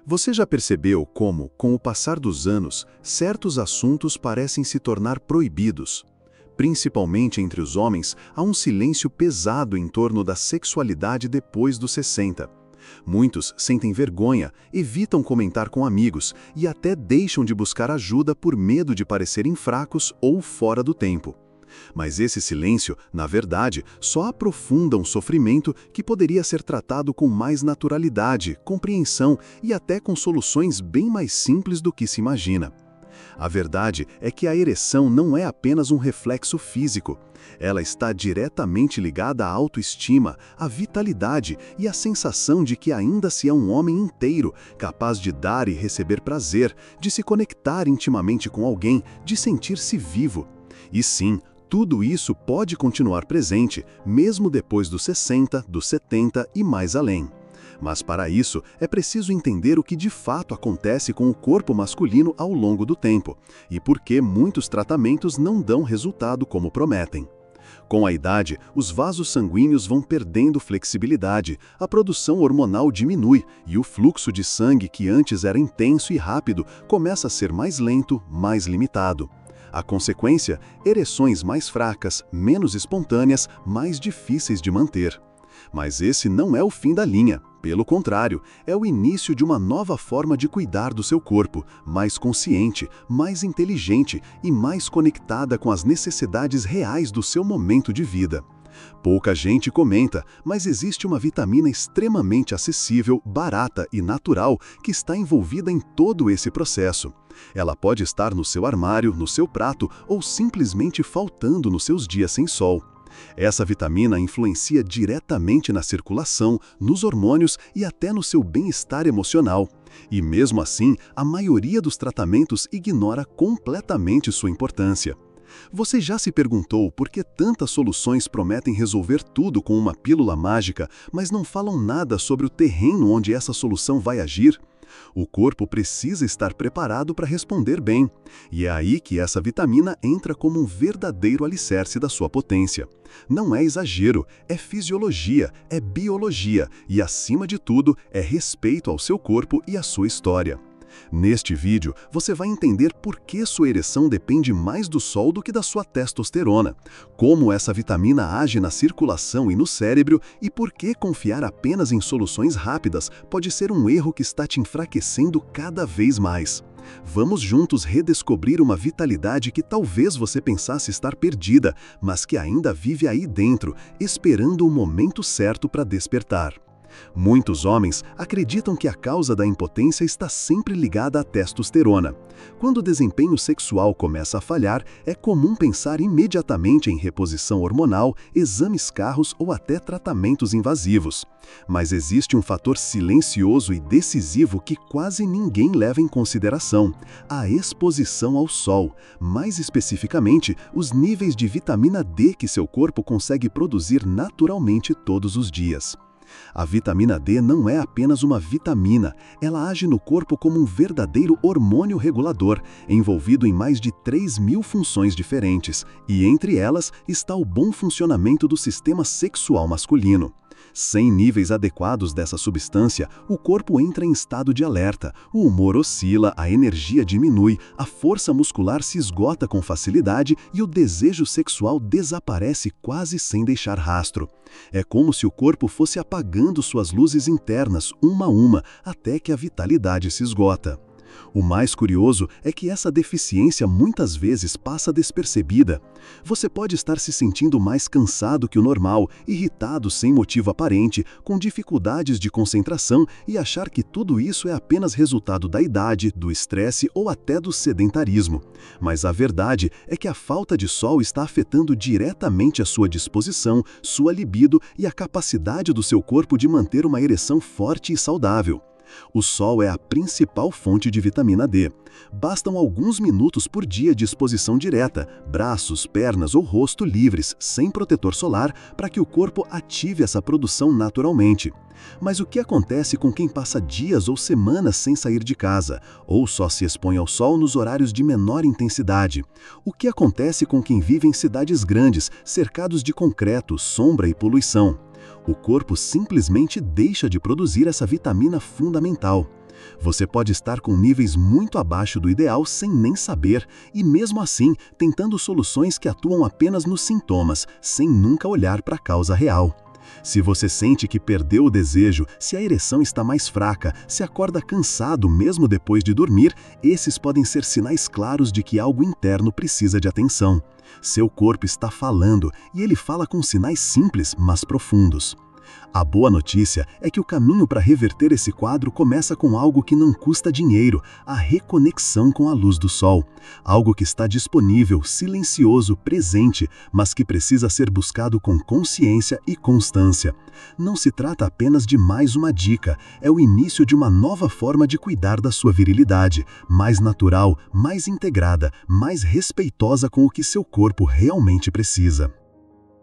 Você já percebeu como, com o passar dos anos, certos assuntos parecem se tornar proibidos? Principalmente entre os homens, há um silêncio pesado em torno da sexualidade depois dos 60. Muitos sentem vergonha, evitam comentar com amigos e até deixam de buscar ajuda por medo de parecerem fracos ou fora do tempo. Mas esse silêncio, na verdade, só aprofunda um sofrimento que poderia ser tratado com mais naturalidade, compreensão e até com soluções bem mais simples do que se imagina. A verdade é que a ereção não é apenas um reflexo físico. Ela está diretamente ligada à autoestima, à vitalidade e à sensação de que ainda se é um homem inteiro, capaz de dar e receber prazer, de se conectar intimamente com alguém, de sentir-se vivo. E sim, tudo isso pode continuar presente, mesmo depois dos 60, dos 70 e mais além. Mas para isso, é preciso entender o que de fato acontece com o corpo masculino ao longo do tempo, e por que muitos tratamentos não dão resultado como prometem. Com a idade, os vasos sanguíneos vão perdendo flexibilidade, a produção hormonal diminui e o fluxo de sangue, que antes era intenso e rápido, começa a ser mais lento, mais limitado. A consequência, ereções mais fracas, menos espontâneas, mais difíceis de manter. Mas esse não é o fim da linha. Pelo contrário, é o início de uma nova forma de cuidar do seu corpo, mais consciente, mais inteligente e mais conectada com as necessidades reais do seu momento de vida. Pouca gente comenta, mas existe uma vitamina extremamente acessível, barata e natural que está envolvida em todo esse processo. Ela pode estar no seu armário, no seu prato ou simplesmente faltando nos seus dias sem sol. Essa vitamina influencia diretamente na circulação, nos hormônios e até no seu bem-estar emocional. E mesmo assim, a maioria dos tratamentos ignora completamente sua importância. Você já se perguntou por que tantas soluções prometem resolver tudo com uma pílula mágica, mas não falam nada sobre o terreno onde essa solução vai agir? O corpo precisa estar preparado para responder bem, e é aí que essa vitamina entra como um verdadeiro alicerce da sua potência. Não é exagero, é fisiologia, é biologia e, acima de tudo, é respeito ao seu corpo e à sua história. Neste vídeo, você vai entender por que sua ereção depende mais do sol do que da sua testosterona, como essa vitamina age na circulação e no cérebro e por que confiar apenas em soluções rápidas pode ser um erro que está te enfraquecendo cada vez mais. Vamos juntos redescobrir uma vitalidade que talvez você pensasse estar perdida, mas que ainda vive aí dentro, esperando o momento certo para despertar. Muitos homens acreditam que a causa da impotência está sempre ligada à testosterona. Quando o desempenho sexual começa a falhar, é comum pensar imediatamente em reposição hormonal, exames carros ou até tratamentos invasivos. Mas existe um fator silencioso e decisivo que quase ninguém leva em consideração: a exposição ao sol, mais especificamente, os níveis de vitamina D que seu corpo consegue produzir naturalmente todos os dias. A vitamina D não é apenas uma vitamina, ela age no corpo como um verdadeiro hormônio regulador, envolvido em mais de 3.000 funções diferentes, e entre elas está o bom funcionamento do sistema sexual masculino. Sem níveis adequados dessa substância, o corpo entra em estado de alerta, o humor oscila, a energia diminui, a força muscular se esgota com facilidade e o desejo sexual desaparece quase sem deixar rastro. É como se o corpo fosse apagando suas luzes internas, uma a uma, até que a vitalidade se esgota. O mais curioso é que essa deficiência muitas vezes passa despercebida. Você pode estar se sentindo mais cansado que o normal, irritado sem motivo aparente, com dificuldades de concentração e achar que tudo isso é apenas resultado da idade, do estresse ou até do sedentarismo. Mas a verdade é que a falta de sol está afetando diretamente a sua disposição, sua libido e a capacidade do seu corpo de manter uma ereção forte e saudável. O sol é a principal fonte de vitamina D. Bastam alguns minutos por dia de exposição direta, braços, pernas ou rosto livres, sem protetor solar, para que o corpo ative essa produção naturalmente. Mas o que acontece com quem passa dias ou semanas sem sair de casa, ou só se expõe ao sol nos horários de menor intensidade? O que acontece com quem vive em cidades grandes, cercados de concreto, sombra e poluição? O corpo simplesmente deixa de produzir essa vitamina fundamental. Você pode estar com níveis muito abaixo do ideal sem nem saber, e mesmo assim tentando soluções que atuam apenas nos sintomas, sem nunca olhar para a causa real. Se você sente que perdeu o desejo, se a ereção está mais fraca, se acorda cansado mesmo depois de dormir, esses podem ser sinais claros de que algo interno precisa de atenção. Seu corpo está falando, e ele fala com sinais simples, mas profundos. A boa notícia é que o caminho para reverter esse quadro começa com algo que não custa dinheiro, a reconexão com a luz do sol. Algo que está disponível, silencioso, presente, mas que precisa ser buscado com consciência e constância. Não se trata apenas de mais uma dica, é o início de uma nova forma de cuidar da sua virilidade, mais natural, mais integrada, mais respeitosa com o que seu corpo realmente precisa.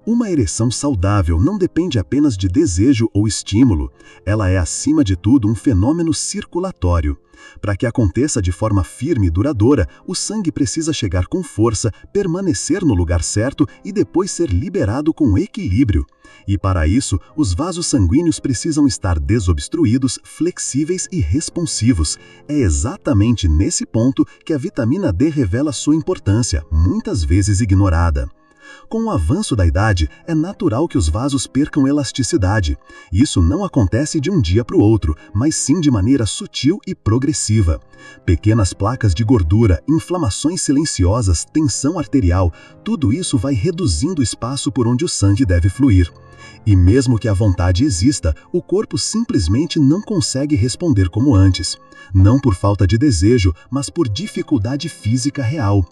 Uma ereção saudável não depende apenas de desejo ou estímulo, ela é acima de tudo um fenômeno circulatório. Para que aconteça de forma firme e duradoura, o sangue precisa chegar com força, permanecer no lugar certo e depois ser liberado com equilíbrio. E para isso, os vasos sanguíneos precisam estar desobstruídos, flexíveis e responsivos. É exatamente nesse ponto que a vitamina D revela sua importância, muitas vezes ignorada. Com o avanço da idade, é natural que os vasos percam elasticidade. Isso não acontece de um dia para o outro, mas sim de maneira sutil e progressiva. Pequenas placas de gordura, inflamações silenciosas, tensão arterial, tudo isso vai reduzindo o espaço por onde o sangue deve fluir. E mesmo que a vontade exista, o corpo simplesmente não consegue responder como antes. Não por falta de desejo, mas por dificuldade física real.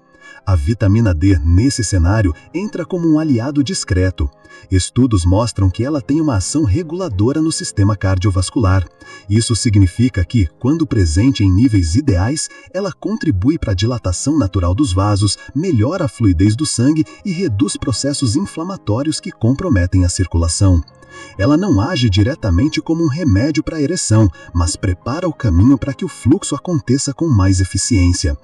A vitamina D, nesse cenário, entra como um aliado discreto. Estudos mostram que ela tem uma ação reguladora no sistema cardiovascular. Isso significa que, quando presente em níveis ideais, ela contribui para a dilatação natural dos vasos, melhora a fluidez do sangue e reduz processos inflamatórios que comprometem a circulação. Ela não age diretamente como um remédio para a ereção, mas prepara o caminho para que o fluxo aconteça com mais eficiência.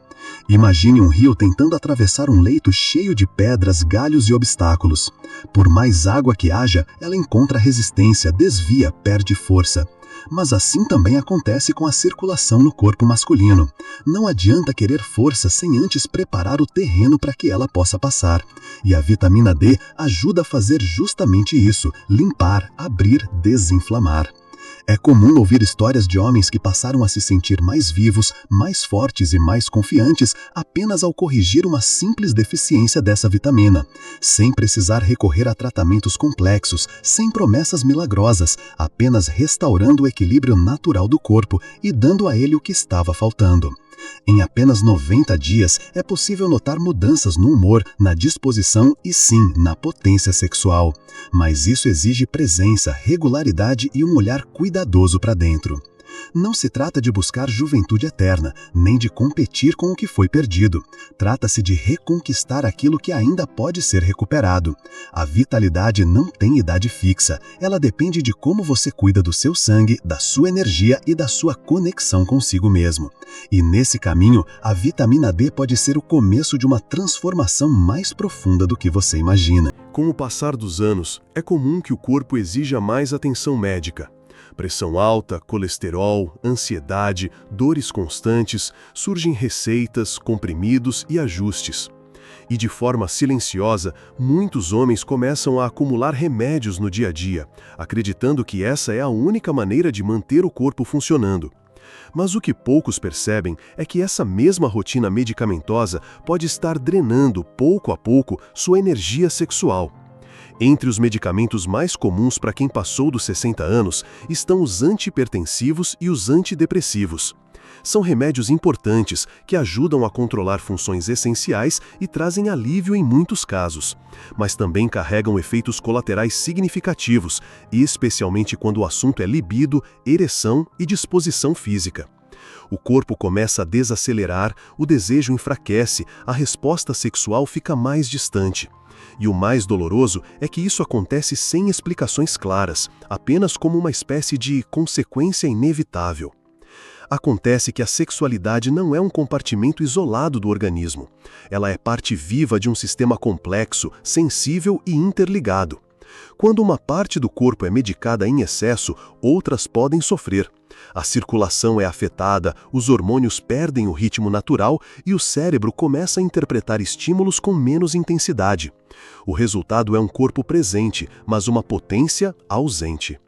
Imagine um rio tentando atravessar um leito cheio de pedras, galhos e obstáculos. Por mais água que haja, ela encontra resistência, desvia, perde força. Mas assim também acontece com a circulação no corpo masculino. Não adianta querer força sem antes preparar o terreno para que ela possa passar. E a vitamina D ajuda a fazer justamente isso: limpar, abrir, desinflamar. É comum ouvir histórias de homens que passaram a se sentir mais vivos, mais fortes e mais confiantes apenas ao corrigir uma simples deficiência dessa vitamina, sem precisar recorrer a tratamentos complexos, sem promessas milagrosas, apenas restaurando o equilíbrio natural do corpo e dando a ele o que estava faltando. Em apenas 90 dias, é possível notar mudanças no humor, na disposição e sim, na potência sexual. Mas isso exige presença, regularidade e um olhar cuidadoso para dentro. Não se trata de buscar juventude eterna, nem de competir com o que foi perdido. Trata-se de reconquistar aquilo que ainda pode ser recuperado. A vitalidade não tem idade fixa, ela depende de como você cuida do seu sangue, da sua energia e da sua conexão consigo mesmo. E nesse caminho, a vitamina D pode ser o começo de uma transformação mais profunda do que você imagina. Com o passar dos anos, é comum que o corpo exija mais atenção médica. Pressão alta, colesterol, ansiedade, dores constantes, surgem receitas, comprimidos e ajustes. E de forma silenciosa, muitos homens começam a acumular remédios no dia a dia, acreditando que essa é a única maneira de manter o corpo funcionando. Mas o que poucos percebem é que essa mesma rotina medicamentosa pode estar drenando, pouco a pouco, sua energia sexual. Entre os medicamentos mais comuns para quem passou dos 60 anos estão os antihipertensivos e os antidepressivos. São remédios importantes que ajudam a controlar funções essenciais e trazem alívio em muitos casos, mas também carregam efeitos colaterais significativos, especialmente quando o assunto é libido, ereção e disposição física. O corpo começa a desacelerar, o desejo enfraquece, a resposta sexual fica mais distante. E o mais doloroso é que isso acontece sem explicações claras, apenas como uma espécie de consequência inevitável. Acontece que a sexualidade não é um compartimento isolado do organismo. Ela é parte viva de um sistema complexo, sensível e interligado. Quando uma parte do corpo é medicada em excesso, outras podem sofrer. A circulação é afetada, os hormônios perdem o ritmo natural e o cérebro começa a interpretar estímulos com menos intensidade. O resultado é um corpo presente, mas uma potência ausente.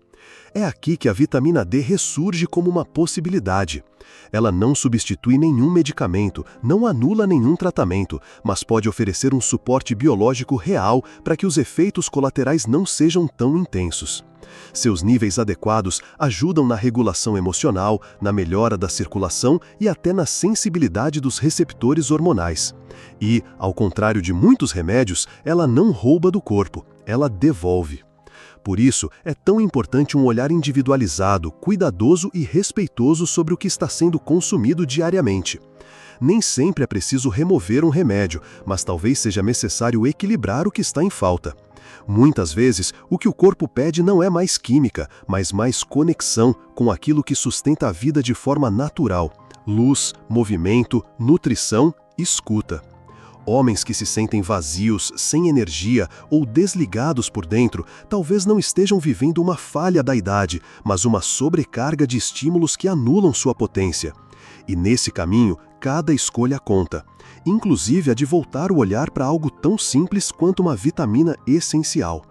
É aqui que a vitamina D ressurge como uma possibilidade. Ela não substitui nenhum medicamento, não anula nenhum tratamento, mas pode oferecer um suporte biológico real para que os efeitos colaterais não sejam tão intensos. Seus níveis adequados ajudam na regulação emocional, na melhora da circulação e até na sensibilidade dos receptores hormonais. E, ao contrário de muitos remédios, ela não rouba do corpo, ela devolve. Por isso, é tão importante um olhar individualizado, cuidadoso e respeitoso sobre o que está sendo consumido diariamente. Nem sempre é preciso remover um remédio, mas talvez seja necessário equilibrar o que está em falta. Muitas vezes, o que o corpo pede não é mais química, mas mais conexão com aquilo que sustenta a vida de forma natural: luz, movimento, nutrição, escuta. Homens que se sentem vazios, sem energia ou desligados por dentro, talvez não estejam vivendo uma falha da idade, mas uma sobrecarga de estímulos que anulam sua potência. E nesse caminho, cada escolha conta, inclusive a de voltar o olhar para algo tão simples quanto uma vitamina essencial.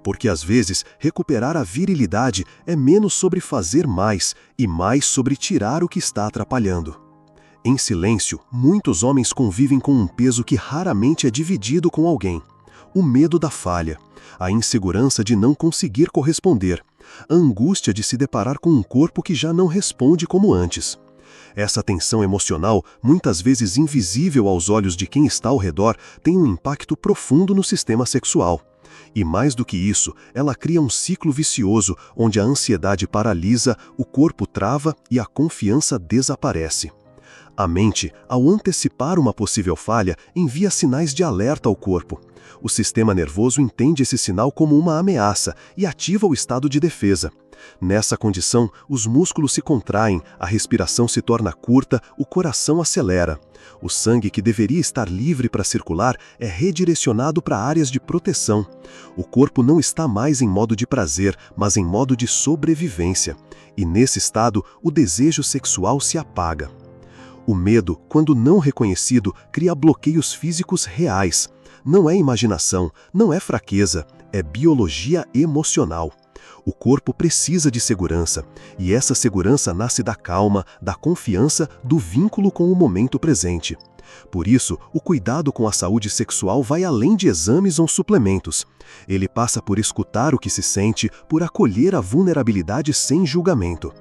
Porque às vezes, recuperar a virilidade é menos sobre fazer mais e mais sobre tirar o que está atrapalhando. Em silêncio, muitos homens convivem com um peso que raramente é dividido com alguém: o medo da falha, a insegurança de não conseguir corresponder, a angústia de se deparar com um corpo que já não responde como antes. Essa tensão emocional, muitas vezes invisível aos olhos de quem está ao redor, tem um impacto profundo no sistema sexual. E mais do que isso, ela cria um ciclo vicioso onde a ansiedade paralisa, o corpo trava e a confiança desaparece. A mente, ao antecipar uma possível falha, envia sinais de alerta ao corpo. O sistema nervoso entende esse sinal como uma ameaça e ativa o estado de defesa. Nessa condição, os músculos se contraem, a respiração se torna curta, o coração acelera. O sangue que deveria estar livre para circular é redirecionado para áreas de proteção. O corpo não está mais em modo de prazer, mas em modo de sobrevivência. E nesse estado, o desejo sexual se apaga. O medo, quando não reconhecido, cria bloqueios físicos reais. Não é imaginação, não é fraqueza, é biologia emocional. O corpo precisa de segurança, e essa segurança nasce da calma, da confiança, do vínculo com o momento presente. Por isso, o cuidado com a saúde sexual vai além de exames ou suplementos. Ele passa por escutar o que se sente, por acolher a vulnerabilidade sem julgamento.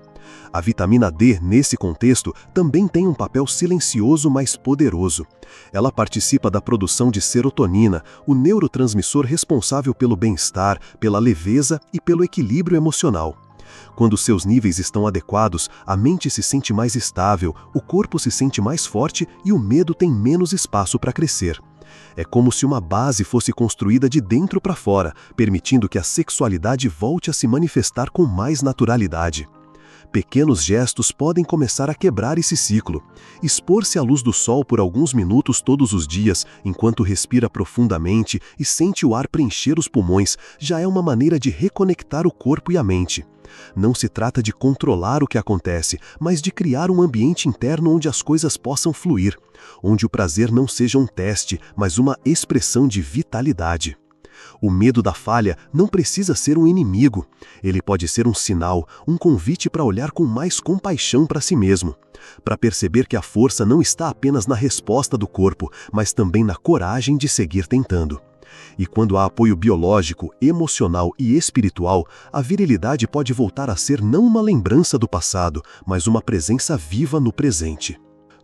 A vitamina D, nesse contexto, também tem um papel silencioso, mas poderoso. Ela participa da produção de serotonina, o neurotransmissor responsável pelo bem-estar, pela leveza e pelo equilíbrio emocional. Quando seus níveis estão adequados, a mente se sente mais estável, o corpo se sente mais forte e o medo tem menos espaço para crescer. É como se uma base fosse construída de dentro para fora, permitindo que a sexualidade volte a se manifestar com mais naturalidade. Pequenos gestos podem começar a quebrar esse ciclo. Expor-se à luz do sol por alguns minutos todos os dias, enquanto respira profundamente e sente o ar preencher os pulmões, já é uma maneira de reconectar o corpo e a mente. Não se trata de controlar o que acontece, mas de criar um ambiente interno onde as coisas possam fluir, onde o prazer não seja um teste, mas uma expressão de vitalidade. O medo da falha não precisa ser um inimigo. Ele pode ser um sinal, um convite para olhar com mais compaixão para si mesmo, para perceber que a força não está apenas na resposta do corpo, mas também na coragem de seguir tentando. E quando há apoio biológico, emocional e espiritual, a virilidade pode voltar a ser não uma lembrança do passado, mas uma presença viva no presente.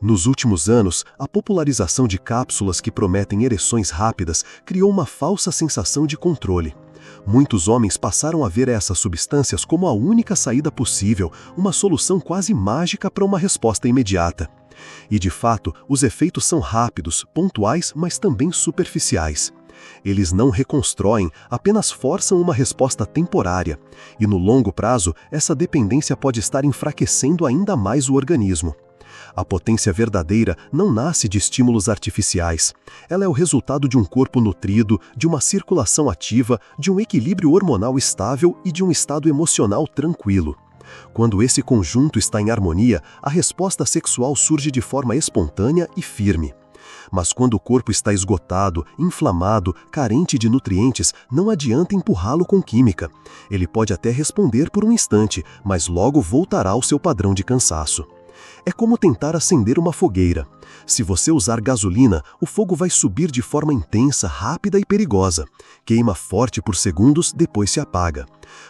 Nos últimos anos, a popularização de cápsulas que prometem ereções rápidas criou uma falsa sensação de controle. Muitos homens passaram a ver essas substâncias como a única saída possível, uma solução quase mágica para uma resposta imediata. E de fato, os efeitos são rápidos, pontuais, mas também superficiais. Eles não reconstroem, apenas forçam uma resposta temporária. E no longo prazo, essa dependência pode estar enfraquecendo ainda mais o organismo. A potência verdadeira não nasce de estímulos artificiais. Ela é o resultado de um corpo nutrido, de uma circulação ativa, de um equilíbrio hormonal estável e de um estado emocional tranquilo. Quando esse conjunto está em harmonia, a resposta sexual surge de forma espontânea e firme. Mas quando o corpo está esgotado, inflamado, carente de nutrientes, não adianta empurrá-lo com química. Ele pode até responder por um instante, mas logo voltará ao seu padrão de cansaço. É como tentar acender uma fogueira. Se você usar gasolina, o fogo vai subir de forma intensa, rápida e perigosa. Queima forte por segundos, depois se apaga.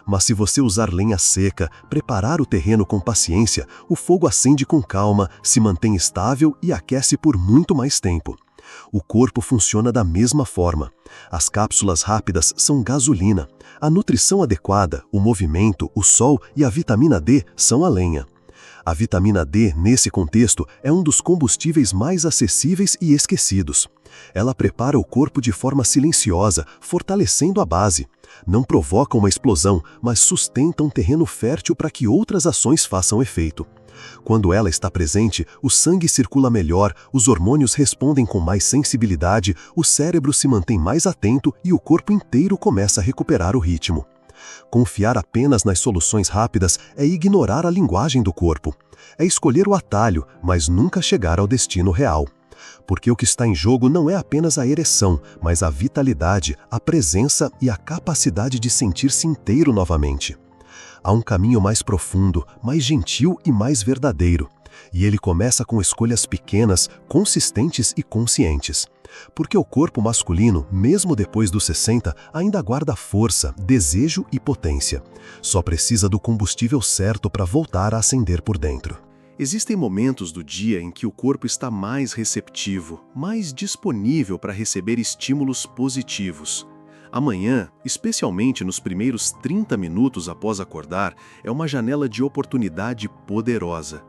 Mas se você usar lenha seca, preparar o terreno com paciência, o fogo acende com calma, se mantém estável e aquece por muito mais tempo. O corpo funciona da mesma forma. As cápsulas rápidas são gasolina. A nutrição adequada, o movimento, o sol e a vitamina D são a lenha. A vitamina D, nesse contexto, é um dos combustíveis mais acessíveis e esquecidos. Ela prepara o corpo de forma silenciosa, fortalecendo a base. Não provoca uma explosão, mas sustenta um terreno fértil para que outras ações façam efeito. Quando ela está presente, o sangue circula melhor, os hormônios respondem com mais sensibilidade, o cérebro se mantém mais atento e o corpo inteiro começa a recuperar o ritmo. Confiar apenas nas soluções rápidas é ignorar a linguagem do corpo. É escolher o atalho, mas nunca chegar ao destino real. Porque o que está em jogo não é apenas a ereção, mas a vitalidade, a presença e a capacidade de sentir-se inteiro novamente. Há um caminho mais profundo, mais gentil e mais verdadeiro. E ele começa com escolhas pequenas, consistentes e conscientes. Porque o corpo masculino, mesmo depois dos 60, ainda guarda força, desejo e potência. Só precisa do combustível certo para voltar a acender por dentro. Existem momentos do dia em que o corpo está mais receptivo, mais disponível para receber estímulos positivos. Amanhã, especialmente nos primeiros 30 minutos após acordar, é uma janela de oportunidade poderosa.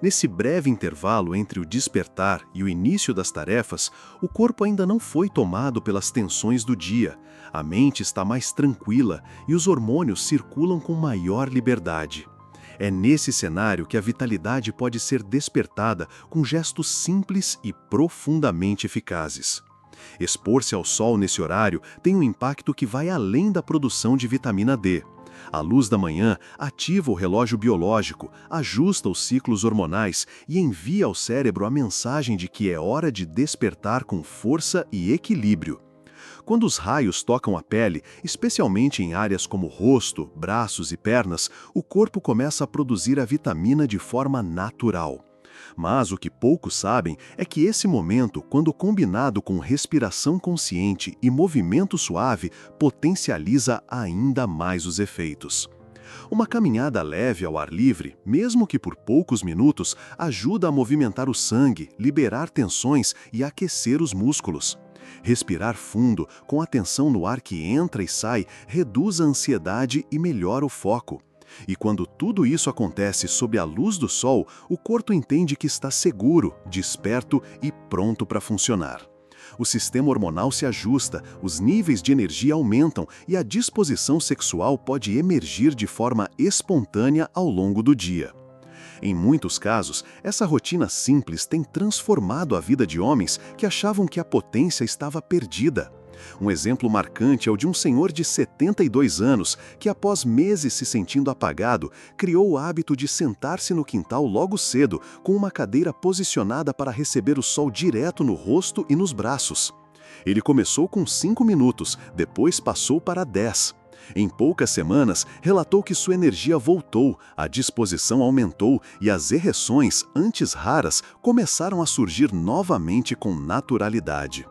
Nesse breve intervalo entre o despertar e o início das tarefas, o corpo ainda não foi tomado pelas tensões do dia, a mente está mais tranquila e os hormônios circulam com maior liberdade. É nesse cenário que a vitalidade pode ser despertada com gestos simples e profundamente eficazes. Expor-se ao sol nesse horário tem um impacto que vai além da produção de vitamina D. A luz da manhã ativa o relógio biológico, ajusta os ciclos hormonais e envia ao cérebro a mensagem de que é hora de despertar com força e equilíbrio. Quando os raios tocam a pele, especialmente em áreas como rosto, braços e pernas, o corpo começa a produzir a vitamina de forma natural. Mas o que poucos sabem é que esse momento, quando combinado com respiração consciente e movimento suave, potencializa ainda mais os efeitos. Uma caminhada leve ao ar livre, mesmo que por poucos minutos, ajuda a movimentar o sangue, liberar tensões e aquecer os músculos. Respirar fundo, com atenção no ar que entra e sai, reduz a ansiedade e melhora o foco. E quando tudo isso acontece sob a luz do sol, o corpo entende que está seguro, desperto e pronto para funcionar. O sistema hormonal se ajusta, os níveis de energia aumentam e a disposição sexual pode emergir de forma espontânea ao longo do dia. Em muitos casos, essa rotina simples tem transformado a vida de homens que achavam que a potência estava perdida. Um exemplo marcante é o de um senhor de 72 anos que, após meses se sentindo apagado, criou o hábito de sentar-se no quintal logo cedo, com uma cadeira posicionada para receber o sol direto no rosto e nos braços. Ele começou com 5 minutos, depois passou para 10. Em poucas semanas, relatou que sua energia voltou, a disposição aumentou e as ereções, antes raras, começaram a surgir novamente com naturalidade.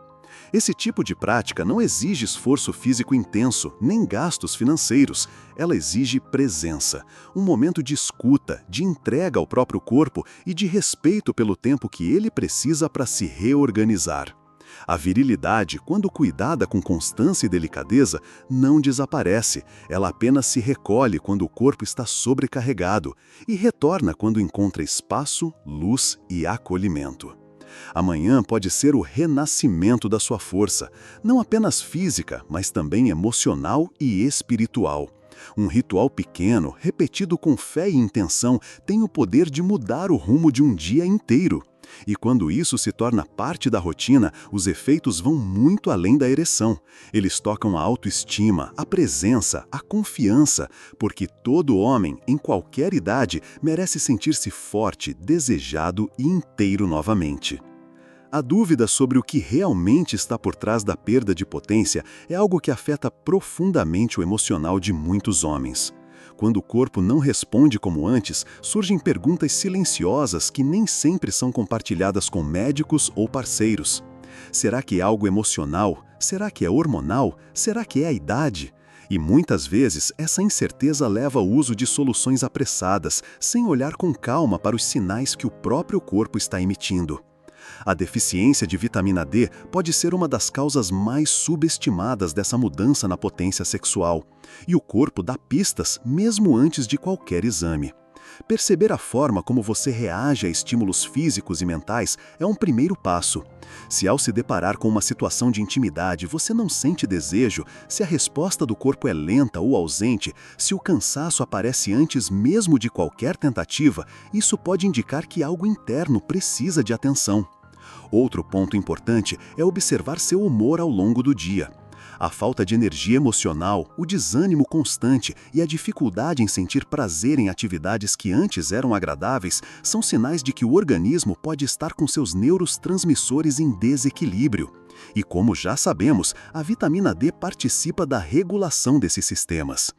Esse tipo de prática não exige esforço físico intenso, nem gastos financeiros. Ela exige presença, um momento de escuta, de entrega ao próprio corpo e de respeito pelo tempo que ele precisa para se reorganizar. A virilidade, quando cuidada com constância e delicadeza, não desaparece. Ela apenas se recolhe quando o corpo está sobrecarregado e retorna quando encontra espaço, luz e acolhimento. Amanhã pode ser o renascimento da sua força, não apenas física, mas também emocional e espiritual. Um ritual pequeno, repetido com fé e intenção, tem o poder de mudar o rumo de um dia inteiro. E quando isso se torna parte da rotina, os efeitos vão muito além da ereção. Eles tocam a autoestima, a presença, a confiança, porque todo homem, em qualquer idade, merece sentir-se forte, desejado e inteiro novamente. A dúvida sobre o que realmente está por trás da perda de potência é algo que afeta profundamente o emocional de muitos homens. Quando o corpo não responde como antes, surgem perguntas silenciosas que nem sempre são compartilhadas com médicos ou parceiros. Será que é algo emocional? Será que é hormonal? Será que é a idade? E muitas vezes essa incerteza leva ao uso de soluções apressadas, sem olhar com calma para os sinais que o próprio corpo está emitindo. A deficiência de vitamina D pode ser uma das causas mais subestimadas dessa mudança na potência sexual, e o corpo dá pistas mesmo antes de qualquer exame. Perceber a forma como você reage a estímulos físicos e mentais é um primeiro passo. Se ao se deparar com uma situação de intimidade você não sente desejo, se a resposta do corpo é lenta ou ausente, se o cansaço aparece antes mesmo de qualquer tentativa, isso pode indicar que algo interno precisa de atenção. Outro ponto importante é observar seu humor ao longo do dia. A falta de energia emocional, o desânimo constante e a dificuldade em sentir prazer em atividades que antes eram agradáveis são sinais de que o organismo pode estar com seus neurotransmissores em desequilíbrio. E como já sabemos, a vitamina D participa da regulação desses sistemas.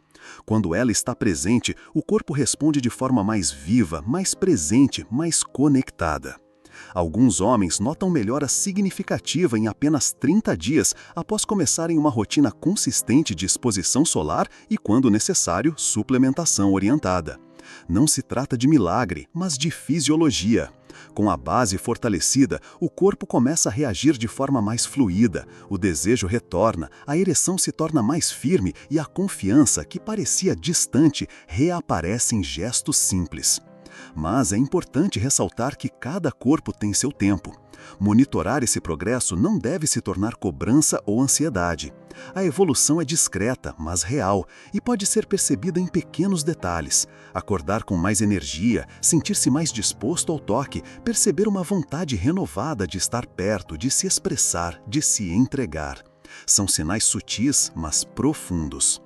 Quando ela está presente, o corpo responde de forma mais viva, mais presente, mais conectada. Alguns homens notam melhora significativa em apenas 30 dias após começarem uma rotina consistente de exposição solar e, quando necessário, suplementação orientada. Não se trata de milagre, mas de fisiologia. Com a base fortalecida, o corpo começa a reagir de forma mais fluida, o desejo retorna, a ereção se torna mais firme e a confiança, que parecia distante, reaparece em gestos simples. Mas é importante ressaltar que cada corpo tem seu tempo. Monitorar esse progresso não deve se tornar cobrança ou ansiedade. A evolução é discreta, mas real, e pode ser percebida em pequenos detalhes. Acordar com mais energia, sentir-se mais disposto ao toque, perceber uma vontade renovada de estar perto, de se expressar, de se entregar. São sinais sutis, mas profundos.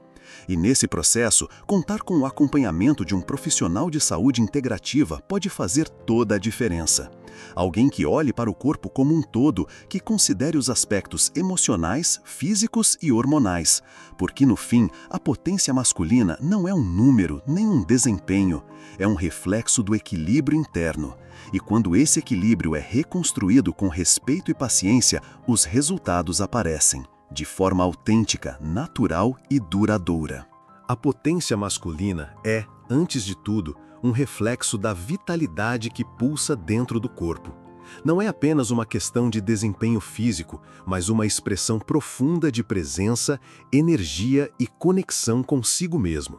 E nesse processo, contar com o acompanhamento de um profissional de saúde integrativa pode fazer toda a diferença. Alguém que olhe para o corpo como um todo, que considere os aspectos emocionais, físicos e hormonais. Porque, no fim, a potência masculina não é um número nem um desempenho, é um reflexo do equilíbrio interno. E quando esse equilíbrio é reconstruído com respeito e paciência, os resultados aparecem. De forma autêntica, natural e duradoura. A potência masculina é, antes de tudo, um reflexo da vitalidade que pulsa dentro do corpo. Não é apenas uma questão de desempenho físico, mas uma expressão profunda de presença, energia e conexão consigo mesmo.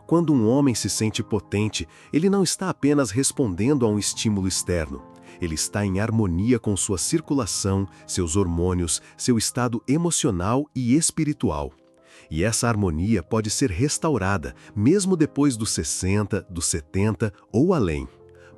Quando um homem se sente potente, ele não está apenas respondendo a um estímulo externo. Ele está em harmonia com sua circulação, seus hormônios, seu estado emocional e espiritual. E essa harmonia pode ser restaurada, mesmo depois dos 60, dos 70 ou além.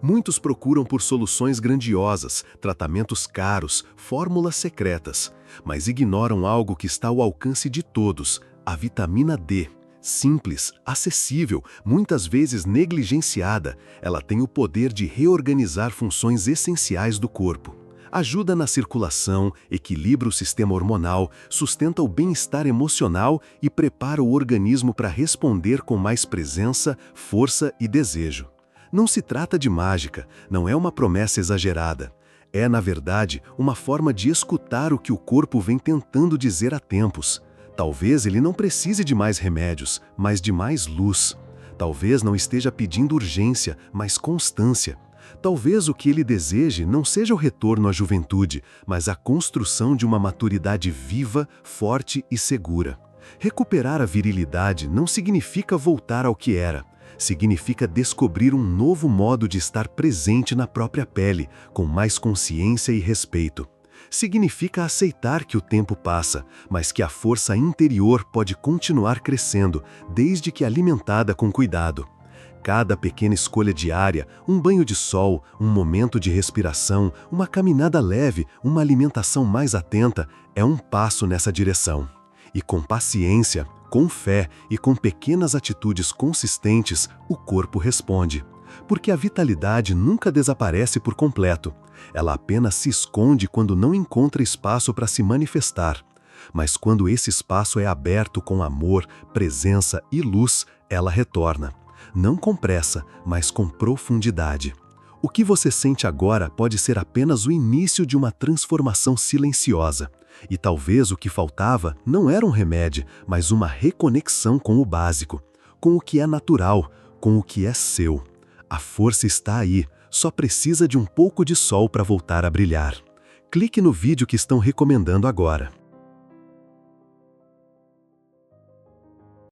Muitos procuram por soluções grandiosas, tratamentos caros, fórmulas secretas, mas ignoram algo que está ao alcance de todos, a vitamina D. Simples, acessível, muitas vezes negligenciada, ela tem o poder de reorganizar funções essenciais do corpo. Ajuda na circulação, equilibra o sistema hormonal, sustenta o bem-estar emocional e prepara o organismo para responder com mais presença, força e desejo. Não se trata de mágica, não é uma promessa exagerada. É, na verdade, uma forma de escutar o que o corpo vem tentando dizer há tempos. Talvez ele não precise de mais remédios, mas de mais luz. Talvez não esteja pedindo urgência, mas constância. Talvez o que ele deseje não seja o retorno à juventude, mas a construção de uma maturidade viva, forte e segura. Recuperar a virilidade não significa voltar ao que era. Significa descobrir um novo modo de estar presente na própria pele, com mais consciência e respeito. Significa aceitar que o tempo passa, mas que a força interior pode continuar crescendo, desde que alimentada com cuidado. Cada pequena escolha diária, um banho de sol, um momento de respiração, uma caminhada leve, uma alimentação mais atenta, é um passo nessa direção. E com paciência, com fé e com pequenas atitudes consistentes, o corpo responde. Porque a vitalidade nunca desaparece por completo. Ela apenas se esconde quando não encontra espaço para se manifestar. Mas quando esse espaço é aberto com amor, presença e luz, ela retorna. Não com pressa, mas com profundidade. O que você sente agora pode ser apenas o início de uma transformação silenciosa. E talvez o que faltava não era um remédio, mas uma reconexão com o básico, com o que é natural, com o que é seu. A força está aí, só precisa de um pouco de sol para voltar a brilhar. Clique no vídeo que estão recomendando agora.